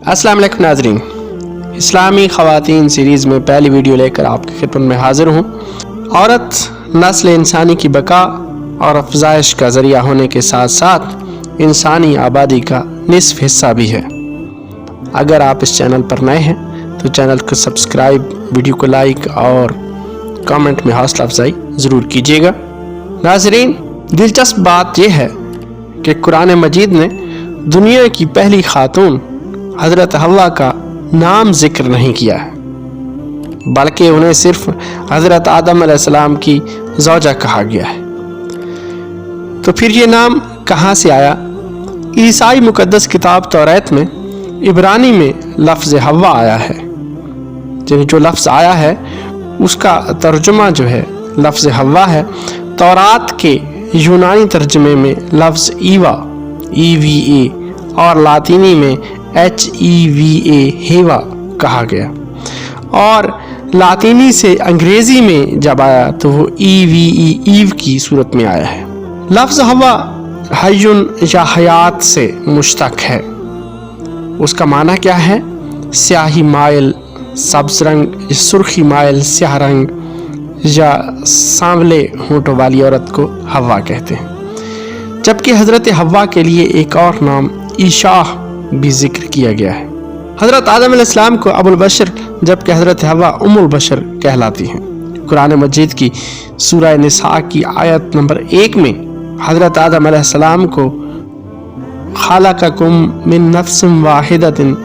अस्सलाम वालेकुम नाज़रीन, इस्लामी ख़वातीन सीरीज़ में पहली वीडियो लेकर आपकी खिदमत में हाज़िर हूँ। औरत नस्ल इंसानी की बका और अफज़ाइश का ज़रिया होने के साथ साथ इंसानी आबादी का निस्फ़ हिस्सा भी है। अगर आप इस चैनल पर नए हैं तो चैनल को सब्सक्राइब, वीडियो को लाइक और कमेंट में हौसला अफजाई ज़रूर कीजिएगा। नाज़रीन, दिलचस्प बात यह है कि कुरान मजीद ने दुनिया की पहली खातून हज़रत हव्वा का नाम ज़िक्र नहीं किया है, बल्कि उन्हें सिर्फ हज़रत आदम अलैहिस्सलाम की ज़ौजा कहा गया है। तो फिर ये नाम कहाँ से आया? ईसाई मुकद्दस किताब तौरात में इब्रानी में लफ्ज़ हव्वा आया है। जो लफ्ज़ आया है उसका तर्जुमा जो है लफ्ज़ हव्वा है। तौरात के यूनानी तर्जुमे में लफ्ज़ ईवा EVA और लातीनी में HEVA हेवा कहा गया, और लातीनी से अंग्रेज़ी में जब आया तो वो EVE ईव की सूरत में आया है। लफ्ज़ हवा हयुन या हयात से मुश्तक है। उसका माना क्या है? स्याही माइल सब्ज़ रंग, सुर्खी माइल स्याह रंग या सांवले होंठों वाली औरत को हवा कहते हैं। जबकि हज़रत हवा के लिए एक और नाम ईशाह भी जिक्र किया गया है। हज़रत आदम अलैहिस्सलाम को अबुल बशर जबकि हज़रत हवा उम्मुल बशर कहलाती हैं। कुरान मजीद की सूरह निसा की आयत नंबर 1 में हज़रत आदम अलैहिस्सलाम को खालक़कुम मिन नफ्सिन वाहिदतिन,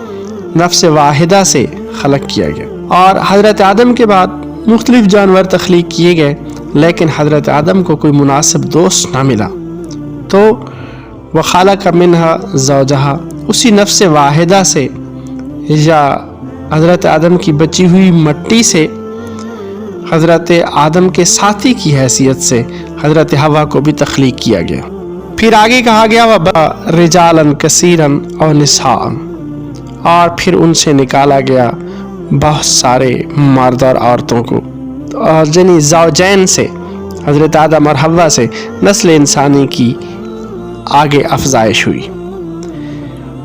नफ्स वाहिदा से खलक किया गया। और हज़रत आदम के बाद मुख्तलिफ जानवर तख्लीक किए गए, लेकिन हज़रत आदम को कोई मुनासिब दोस्त ना मिला, तो वह खालक़ मिन्हा ज़ौजहा, उसी नफ्स वाहिदा से या हज़रत आदम की बची हुई मट्टी से हज़रत आदम के साथी की हैसियत से हज़रत हवा को भी तख्लीक किया गया। फिर आगे कहा गया वह रिजालन कसीरन और निसाअन, और फिर उनसे निकाला गया बहुत सारे मर्द और औरतों को, और जनी ज़ौजैन से हज़रत आदम और हवा से नस्ल इंसानी की आगे अफजाइश हुई।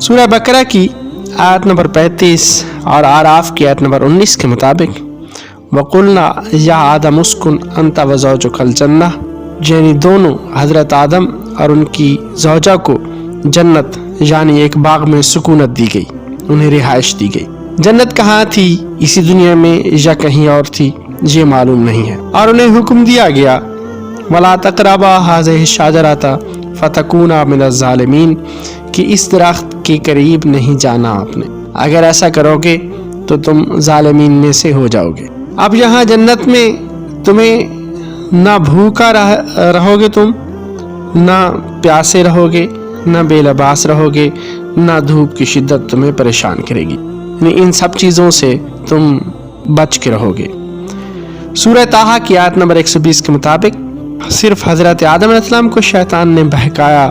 सूरह बकरा की आयत नंबर 35 और आराफ की आयत नंबर 19 के मुताबिक वक़ुलना या आदम उस्कुन अंता व ज़ौजुकल जन्नह, यानी दोनों हज़रत आदम और उनकी ज़ौजा को जन्नत यानी एक बाग में सुकूनत दी गई, उन्हें रिहाइश दी गई। जन्नत कहाँ थी, इसी दुनिया में या कहीं और थी, ये मालूम नहीं है। और उन्हें हुक्म दिया गया वला तक़रबा हाज़िहि शजरता फ़तकूना मिनज़ ज़ालिमीन, कि इस दरख्त के करीब नहीं जाना आपने, अगर ऐसा करोगे तो तुम ज़ालिमीन में से हो जाओगे। अब यहाँ जन्नत में तुम्हें ना भूखा रहोगे, तुम ना प्यासे रहोगे, ना बेलबास रहोगे, ना धूप की शिद्दत तुम्हें परेशान करेगी, यानी इन सब चीज़ों से तुम बच के रहोगे। सूरह ताहा की आयत नंबर 120 के मुताबिक सिर्फ हज़रत आदम अलैहिस्सलाम को शैतान ने बहकाया,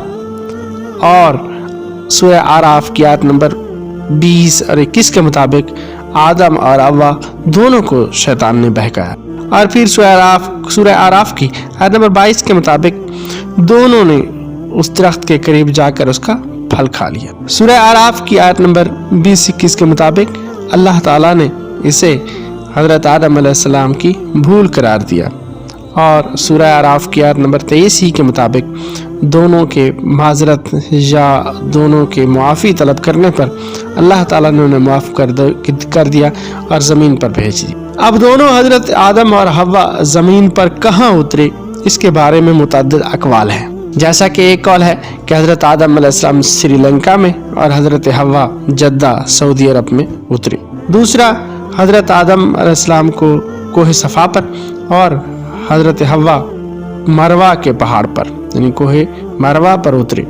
और सूरह आराफ की आयत नंबर 20 और 21 के मुताबिक आदम और हव्वा दोनों को शैतान ने बहकाया। और फिर सूरह आराफ की आयत नंबर 22 के मुताबिक दोनों ने उस दरख्त के करीब जाकर उसका फल खा लिया। सूरह आराफ की आयत नंबर 20-21 के मुताबिक अल्लाह ताला ने इसे हज़रत आदम अलैहिस्सलाम की भूल करार दिया, और सूरह आराफ की आयत नंबर 23 ही के मुताबिक दोनों के माजरत या दोनों के मुआफ़ी तलब करने पर अल्लाह ताला ने उन्हें माफ़ कर दिया और ज़मीन पर भेज दिया। अब दोनों हज़रत आदम और हव्वा ज़मीन पर कहाँ उतरे, इसके बारे में मुतअद्दिद अक़वाल हैं। जैसा कि एक कौल है कि हज़रत आदम अलैहिस्सलाम श्रीलंका में और हज़रत हव्वा जद्दा सऊदी अरब में उतरे। दूसरा, हज़रत आदम अलैहिस्सलाम को कोह सफ़ा पर और हज़रत हव्वा मरवा के पहाड़ पर यानी कोहे मरवा पर उतरे।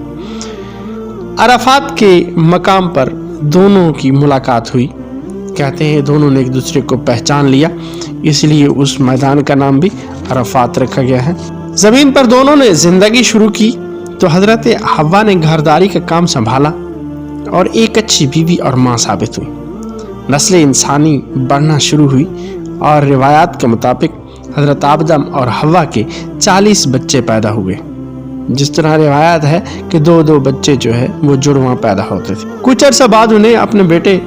अराफात के मकाम पर दोनों की मुलाकात हुई। कहते हैं दोनों ने एक दूसरे को पहचान लिया, इसलिए उस मैदान का नाम भी अराफात रखा गया है। ज़मीन पर दोनों ने ज़िंदगी शुरू की तो हज़रत हव्वा ने घरदारी का काम संभाला और एक अच्छी बीवी और माँ साबित हुई। नस्ल इंसानी बढ़ना शुरू हुई और रिवायात के मुताबिक हज़रत आदम और हव्वा के 40 बच्चे पैदा हुए। جس طرح روایت ہے کہ 2 بچے جو ہے وہ جڑواں پیدا ہوتے تھے۔ کچھ عرصہ بعد انہیں اپنے بیٹے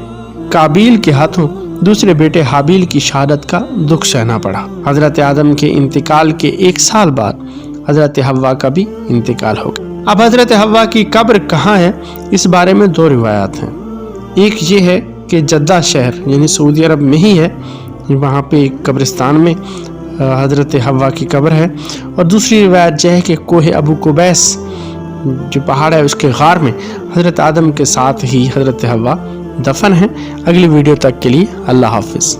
قابیل کے ہاتھوں دوسرے بیٹے حابیل کی شہادت کا دکھ سہنا پڑا۔ حضرت آدم کے انتقال کے 1 سال بعد حضرت حوا کا بھی انتقال ہو گیا۔ اب حضرت حوا کی قبر کہاں ہے، اس بارے میں 2 روایات ہیں۔ ایک یہ ہے کہ جدہ شہر یعنی سعودی عرب میں ہی ہے، وہاں پہ ایک قبرستان میں حضرت حوا کی قبر ہے، اور دوسری روایت یہ ہے کہ کوہ ابو قبیس جو پہاڑ ہے اس کے غار میں حضرت آدم کے ساتھ ہی حضرت حوا دفن ہے۔ اگلی ویڈیو تک کے لیے اللہ حافظ۔